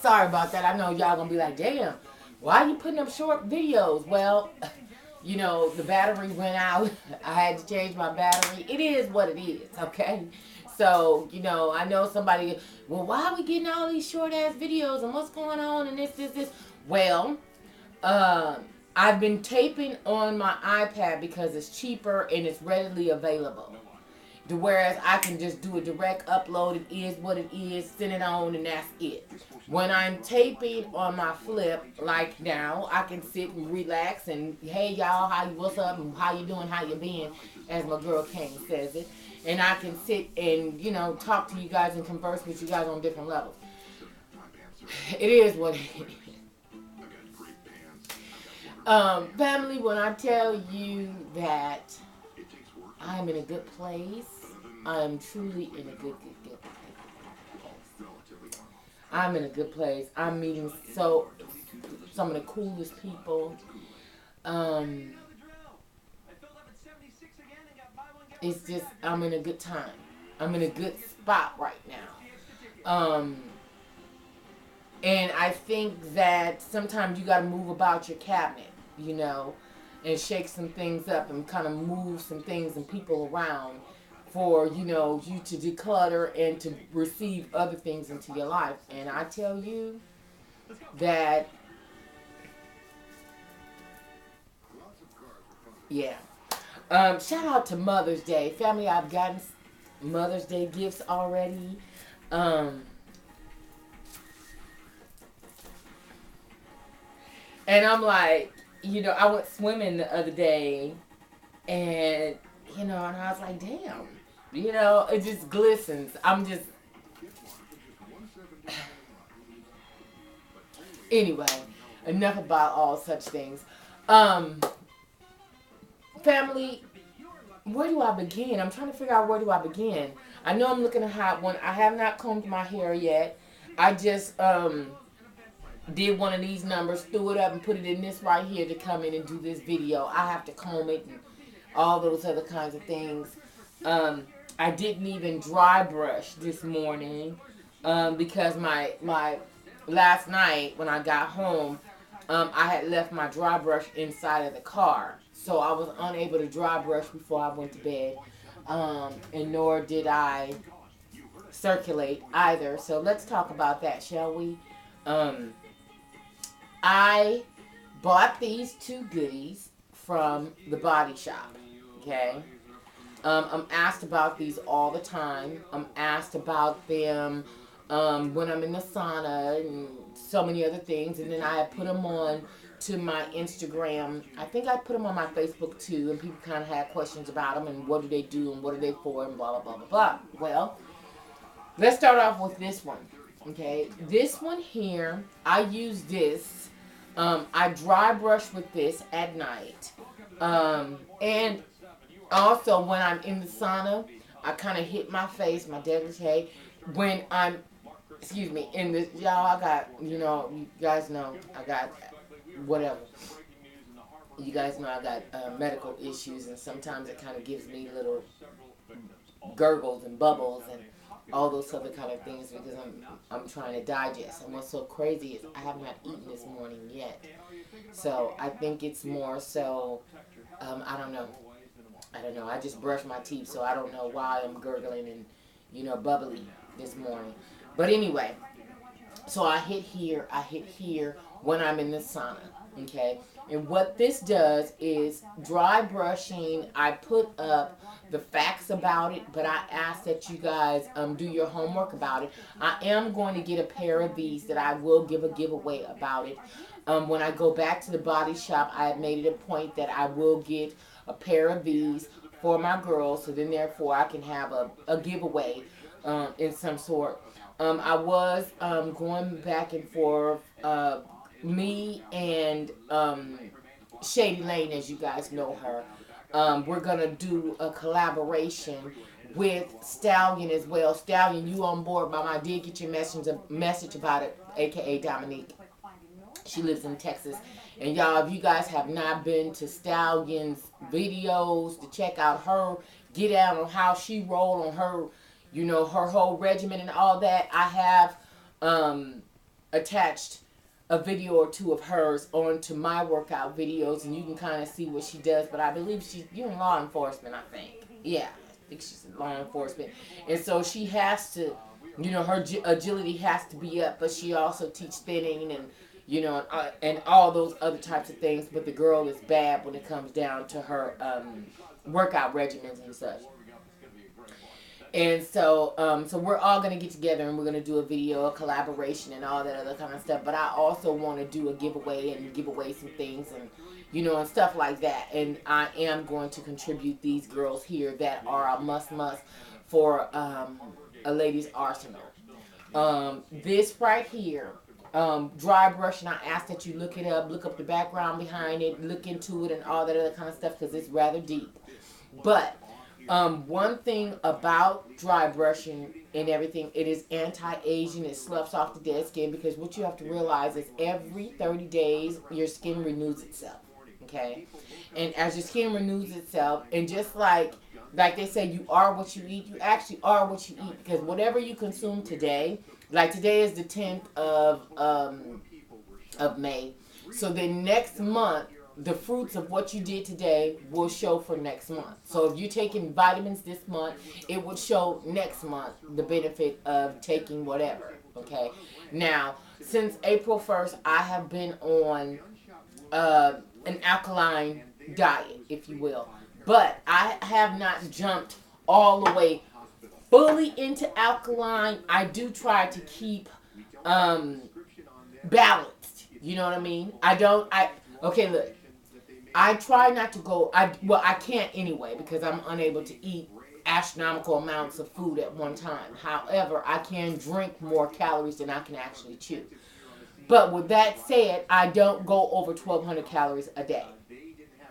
sorry about that. I know y'all gonna be like, damn, why are you putting up short videos? Well, you know, the battery went out. I had to change my battery. It is what it is, okay? So, you know, I know somebody, well, why are we getting all these short ass videos and what's going on and this? Well, uh, I've been taping on my iPad because it's cheaper and it's readily available. Whereas I can just do a direct upload. It is what it is. Send it on, and that's it. When I'm taping on my flip, like now, I can sit and relax and hey y'all, what's up, and how you doing, how you been, as my girl Kane says it, and I can sit and talk to you guys and converse with you guys on different levels. It is what it is. Family, when I tell you that I'm in a good place, I'm truly in a good place. I'm in a good place. I'm meeting some of the coolest people. Um, it's just, I'm in a good time. I'm in a good spot right now. And I think that sometimes you got to move about your cabinet, and shake some things up and kind of move some things and people around for, you to declutter and to receive other things into your life. And I tell you that, yeah. Shout out to Mother's Day. Family, I've gotten Mother's Day gifts already. And I'm like, I went swimming the other day and, and I was like, damn, it just glistens. I'm just, anyway, enough about all such things. Family, where do I begin? I'm trying to figure out where do I begin. I know I'm looking at hot one. I have not combed my hair yet. I just, did one of these numbers, threw it up and put it in this right here to come in and do this video. I have to comb it and all those other kinds of things. I didn't even dry brush this morning because my last night when I got home, I had left my dry brush inside of the car. So I was unable to dry brush before I went to bed. And nor did I circulate either. So let's talk about that, shall we? I bought these two goodies from the Body Shop, okay? I'm asked about these all the time. I'm asked about them when I'm in the sauna and so many other things. And then I put them on to my Instagram. I think I put them on my Facebook too. And people kind of had questions about them and what do they do and what are they for and blah, blah, blah, blah, blah. Well, let's start off with this one, okay? This one here, I use this. I dry brush with this at night. And also when I'm in the sauna, I kind of hit my face, my devil's head. When I'm, in the, y'all, I got, you guys know, I got whatever. You guys know I got medical issues, and sometimes it kind of gives me little gurgles and bubbles and all those other kind of things because I'm trying to digest. And what's so crazy is I have not eaten this morning yet. So I think it's more so, I don't know. I just brushed my teeth, so I don't know why I'm gurgling and, bubbly this morning. But anyway, so I hit here when I'm in the sauna, okay? And what this does is dry brushing. I put up the facts about it, but I ask that you guys do your homework about it. I am going to get a pair of these that I will give a giveaway about it. When I go back to the Body Shop, I have made it a point that I will get a pair of these for my girls, so then therefore I can have a giveaway in some sort. I was going back and forth, me and Shady Lane, as you guys know her. We're going to do a collaboration with Stallion as well. Stallion, you on board, Mama? I did get your message about it, a.k.a. Dominique. She lives in Texas. And y'all, if you guys have not been to Stallion's videos to check out her, get out on how she roll on her, her whole regimen and all that, I have attached a video or two of hers onto my workout videos, and you can kind of see what she does. But I believe you're in law enforcement, I think. Yeah, I think she's in law enforcement. And so she has to, her agility has to be up, but she also teach spinning and, and all those other types of things. But the girl is bad when it comes down to her workout regimens and such. And so we're all gonna get together and we're gonna do a video, a collaboration, and all that other kind of stuff. But I also want to do a giveaway and give away some things and and stuff like that. And I am going to contribute these girls here that are a must for a ladies' arsenal. This right here, dry brushing. I ask that you look up the background behind it, look into it, and all that other kind of stuff because it's rather deep. But one thing about dry brushing and everything, it is anti-aging. It sloughs off the dead skin because what you have to realize is every 30 days your skin renews itself. Okay, and as your skin renews itself, and just like they say, you are what you eat. You actually are what you eat because whatever you consume today, like today is the 10th of May, so then next month the fruits of what you did today will show for next month. So if you're taking vitamins this month, it will show next month the benefit of taking whatever. Okay. Now, since April 1st, I have been on an alkaline diet, if you will. But I have not jumped all the way fully into alkaline. I do try to keep balanced. You know what I mean? Okay, look. I try not to go, I can't anyway because I'm unable to eat astronomical amounts of food at one time. However, I can drink more calories than I can actually chew. But with that said, I don't go over 1,200 calories a day.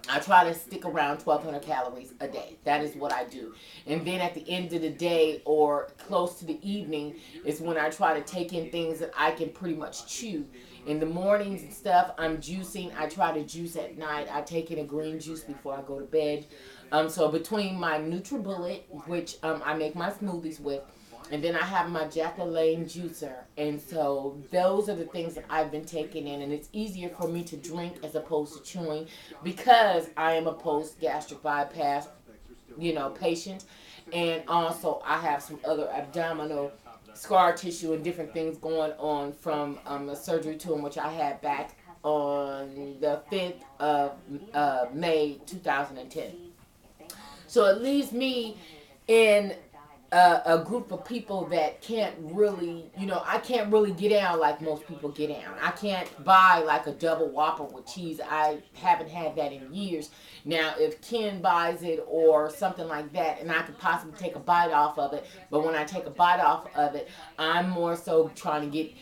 I try to stick around 1,200 calories a day. That is what I do. And then at the end of the day or close to the evening is when I try to take in things that I can pretty much chew. In the mornings and stuff, I'm juicing. I try to juice at night. I take in a green juice before I go to bed. So between my NutriBullet, which I make my smoothies with, and then I have my Jack LaLanne juicer. And so those are the things that I've been taking in. And it's easier for me to drink as opposed to chewing because I am a post-gastric bypass, patient. And also I have some other abdominal scar tissue and different things going on from a surgery too, in which I had back on the 5th of May 2010. So it leaves me in a group of people that can't really, I can't really get down like most people get down. I can't buy like a double Whopper with cheese. I haven't had that in years. Now, if Ken buys it or something like that, and I could possibly take a bite off of it, but when I take a bite off of it, I'm more so trying to get,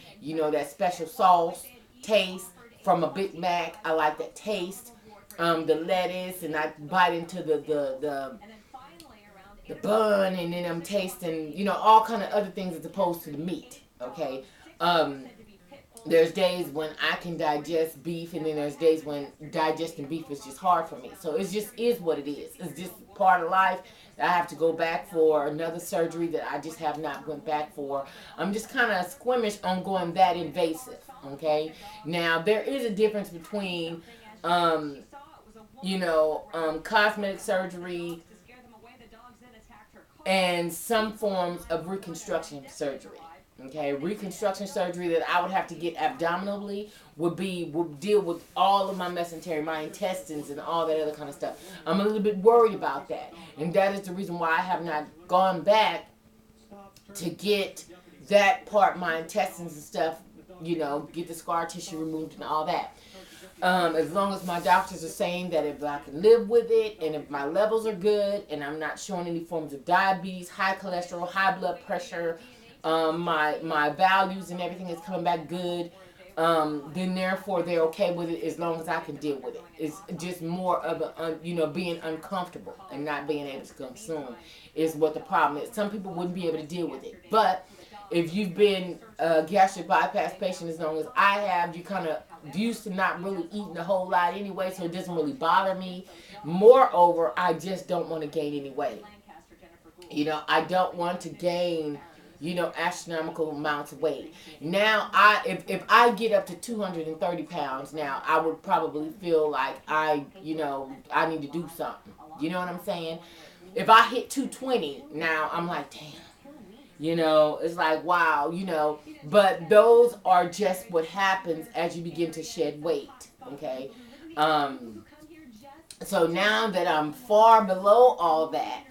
that special sauce taste from a Big Mac. I like that taste, the lettuce, and I bite into the bun, and then I'm tasting, all kind of other things as opposed to the meat. Okay. There's days when I can digest beef, and then there's days when digesting beef is just hard for me. So it just is what it is. It's just part of life. I have to go back for another surgery that I just have not went back for. I'm just kind of squeamish on going that invasive. Okay. Now there is a difference between, cosmetic surgery and some forms of reconstruction surgery. Okay, reconstruction surgery that I would have to get abdominally would deal with all of my mesentery, my intestines, and all that other kind of stuff. I'm a little bit worried about that, and that is the reason why I have not gone back to get that part, my intestines and stuff. Get the scar tissue removed and all that. As long as my doctors are saying that if I can live with it and if my levels are good and I'm not showing any forms of diabetes, high cholesterol, high blood pressure, my values and everything is coming back good, then therefore they're okay with it as long as I can deal with it. It's just more of being uncomfortable and not being able to consume is what the problem is. Some people wouldn't be able to deal with it, but if you've been a gastric bypass patient as long as I have, you kind of used to not really eating a whole lot anyway, so it doesn't really bother me. Moreover, I just don't want to gain any weight. I don't want to gain, astronomical amounts of weight. Now, if I get up to 230 pounds now, I would probably feel like I need to do something. You know what I'm saying? If I hit 220 now, I'm like, damn. It's like, wow, but those are just what happens as you begin to shed weight, okay? Um, so now that I'm far below all that,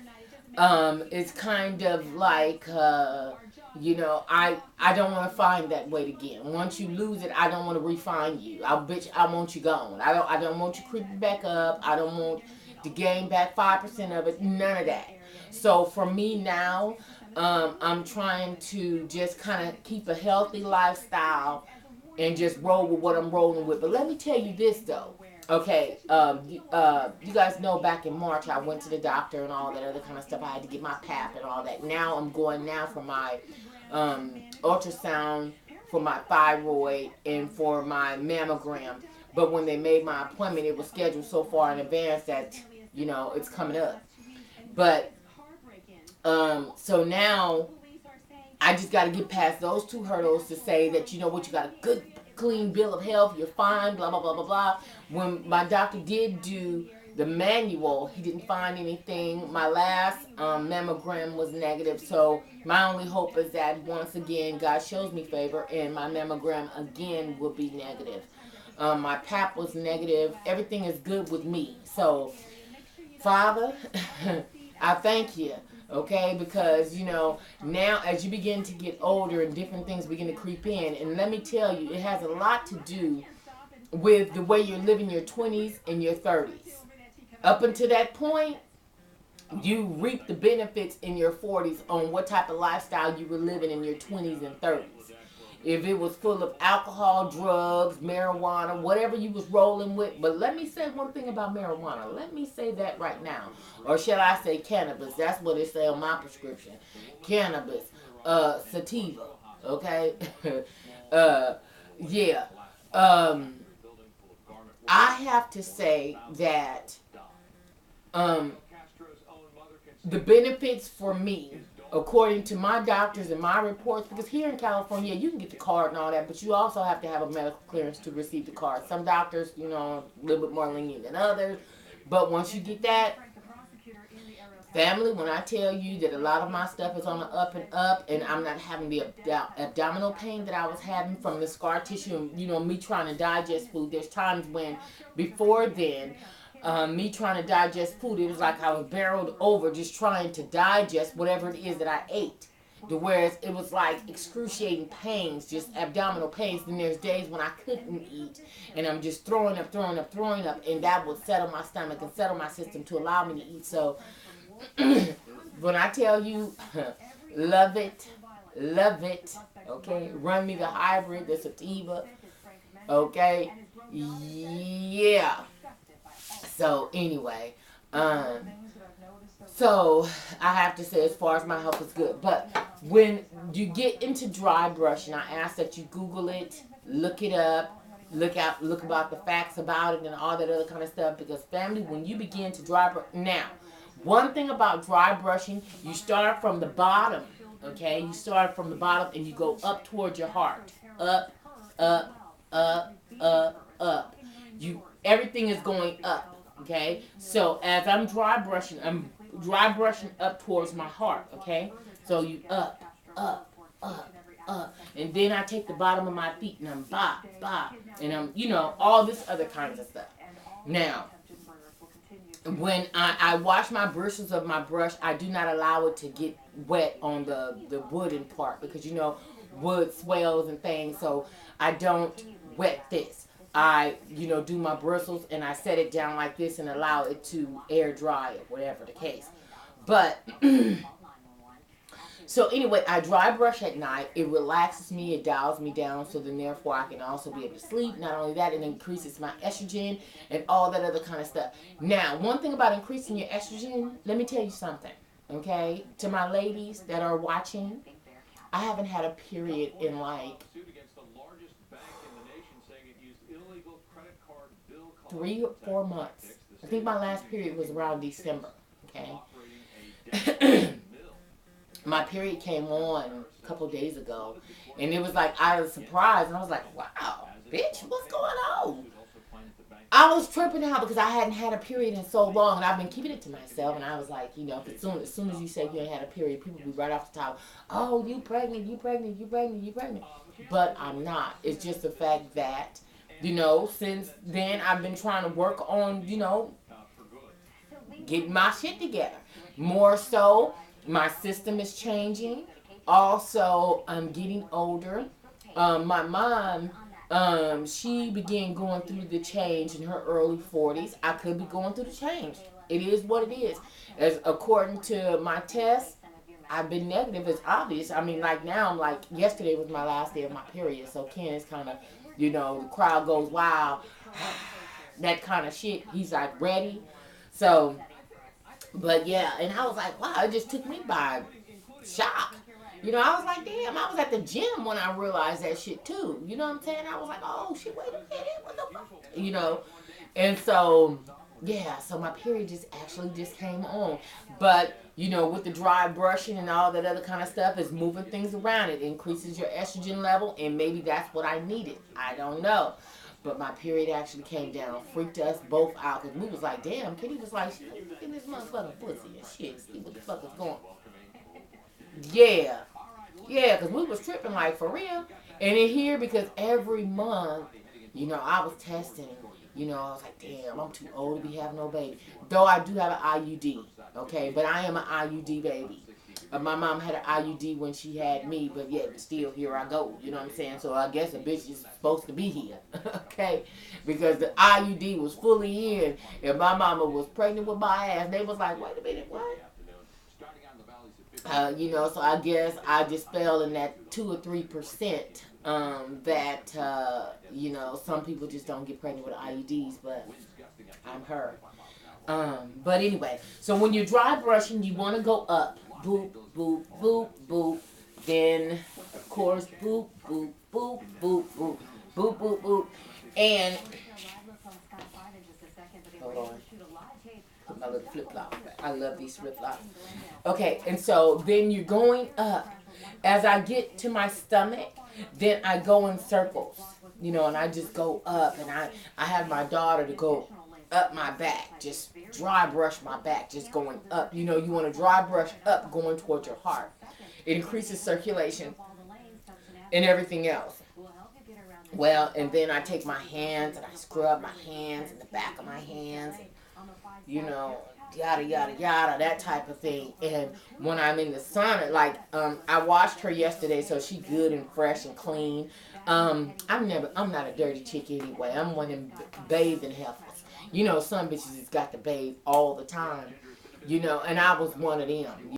it's kind of like, I don't want to find that weight again. Once you lose it, I don't want to refine you. I want you gone. I don't want you creeping back up. I don't want to gain back 5% of it. None of that. So for me now, I'm trying to just kind of keep a healthy lifestyle and just roll with what I'm rolling with. But let me tell you this though. Okay, you guys know back in March I went to the doctor and all that other kind of stuff. I had to get my pap and all that. Now I'm going now for my ultrasound, for my thyroid, and for my mammogram. But when they made my appointment, it was scheduled so far in advance that it's coming up. But so now I just got to get past those two hurdles to say that you got a good clean bill of health, you're fine, blah blah blah blah blah. When my doctor did do the manual, he didn't find anything. My last mammogram was negative, so my only hope is that once again God shows me favor and my mammogram again will be negative. My pap was negative. Everything is good with me. So Father, I thank you. Okay, because now as you begin to get older and different things begin to creep in, and let me tell you, it has a lot to do with the way you're living your 20s and your 30s. Up until that point, you reap the benefits in your 40s on what type of lifestyle you were living in your 20s and 30s. If it was full of alcohol, drugs, marijuana, whatever you was rolling with. But let me say one thing about marijuana. Let me say that right now. Or shall I say cannabis? That's what it say on my prescription. Cannabis. Sativa. Okay? Yeah. I have to say that the benefits for me, according to my doctors and my reports, because here in California, you can get the card and all that, but you also have to have a medical clearance to receive the card. Some doctors, a little bit more lenient than others, but once you get that, family, when I tell you that a lot of my stuff is on the up and up, and I'm not having the abdominal pain that I was having from the scar tissue, and me trying to digest food, there's times when, before then, me trying to digest food, it was like I was barreled over just trying to digest whatever it is that I ate. Whereas it was like excruciating pains, just abdominal pains. Then there's days when I couldn't eat and I'm just throwing up, and that would settle my stomach and settle my system to allow me to eat. So when I tell you, love it, okay? Run me the hybrid, the sativa, okay? Yeah. So anyway, so I have to say, as far as my health is good, but when you get into dry brushing, I ask that you Google it, look it up, look about the facts about it and all that other kind of stuff. Because family, when you begin to dry brush, now, one thing about dry brushing, you start from the bottom, okay? You start from the bottom and you go up towards your heart, up, up. Everything is going up. Okay, so as I'm dry brushing up towards my heart. Okay, so you up, and then I take the bottom of my feet and I'm bop, and I'm all this other kinds of stuff. Now, when I wash my bristles of my brush, I do not allow it to get wet on the wooden part because wood swells and things, so I don't wet this. I, do my bristles and I set it down like this and allow it to air dry or whatever the case. But, so anyway, I dry brush at night. It relaxes me. It dials me down so then therefore I can also be able to sleep. Not only that, it increases my estrogen and all that other kind of stuff. Now, one thing about increasing your estrogen, let me tell you something, okay? To my ladies that are watching, I haven't had a period in like 3 or 4 months. I think my last period was around December. Okay. My period came on a couple days ago, and it was like I was surprised, and I was like, wow, bitch, what's going on? I was tripping out because I hadn't had a period in so long, and I've been keeping it to myself. And I was like, you know, as soon as you say you ain't had a period, people be right off the top, oh, you pregnant, you pregnant, you pregnant, you pregnant. But I'm not. It's just the fact that, you know, since then I've been trying to work on, you know, getting my shit together. More so, my system is changing. Also, I'm getting older. My mom, she began going through the change in her early 40s. I could be going through the change. It is what it is. As according to my test, I've been negative. It's obvious. I mean, like now, I'm like, yesterday was my last day of my period. So Ken is kind of, you know, the crowd goes, wow, that kind of shit. He's like, ready. So, but yeah, and I was like, wow, it just took me by shock. You know, I was like, damn, I was at the gym when I realized that shit too. You know what I'm saying? I was like, oh shit, wait a minute, what the fuck? You know, and so yeah, so my period just actually just came on. But you know, with the dry brushing and all that other kind of stuff, it's moving things around. It increases your estrogen level, and maybe that's what I needed. I don't know. But my period actually came down, freaked us both out, because we was like, damn, Kitty was like, look at this motherfucking pussy and shit, see what the fuck is going on. Yeah. Yeah, because we was tripping like for real. And in here, because every month, you know, I was testing. You know, I was like, damn, I'm too old to be having no baby. Though I do have an IUD, okay? But I am an IUD baby. My mom had an IUD when she had me, but yet still here I go. You know what I'm saying? So I guess a bitch is supposed to be here, okay? Because the IUD was fully in, and my mama was pregnant with my ass. They was like, wait a minute, what? You know, so I guess I just fell in that 2 or 3% that you know, some people just don't get pregnant with IUDs, but I'm her. But anyway, so when you're dry brushing, you want to go up, boop, boop, boop, boop. Then, of course, boop, boop, boop, boop, boop, boop, boop, boop, and hold on, put my little flip flop. I love these flip flops. Okay, and so then you're going up. As I get to my stomach, then I go in circles, you know, and I just go up, and I have my daughter to go up my back, just dry brush my back, just going up. You know, you want to dry brush up, going towards your heart. It increases circulation and everything else. Well, and then I take my hands and I scrub my hands and the back of my hands, and, you know, yada yada yada, that type of thing. And when I'm in the sauna, like I washed her yesterday, so she good and fresh and clean. I'm not a dirty chick anyway. I'm one of them bathing heifers. You know, some bitches has got to bathe all the time. You know, and I was one of them.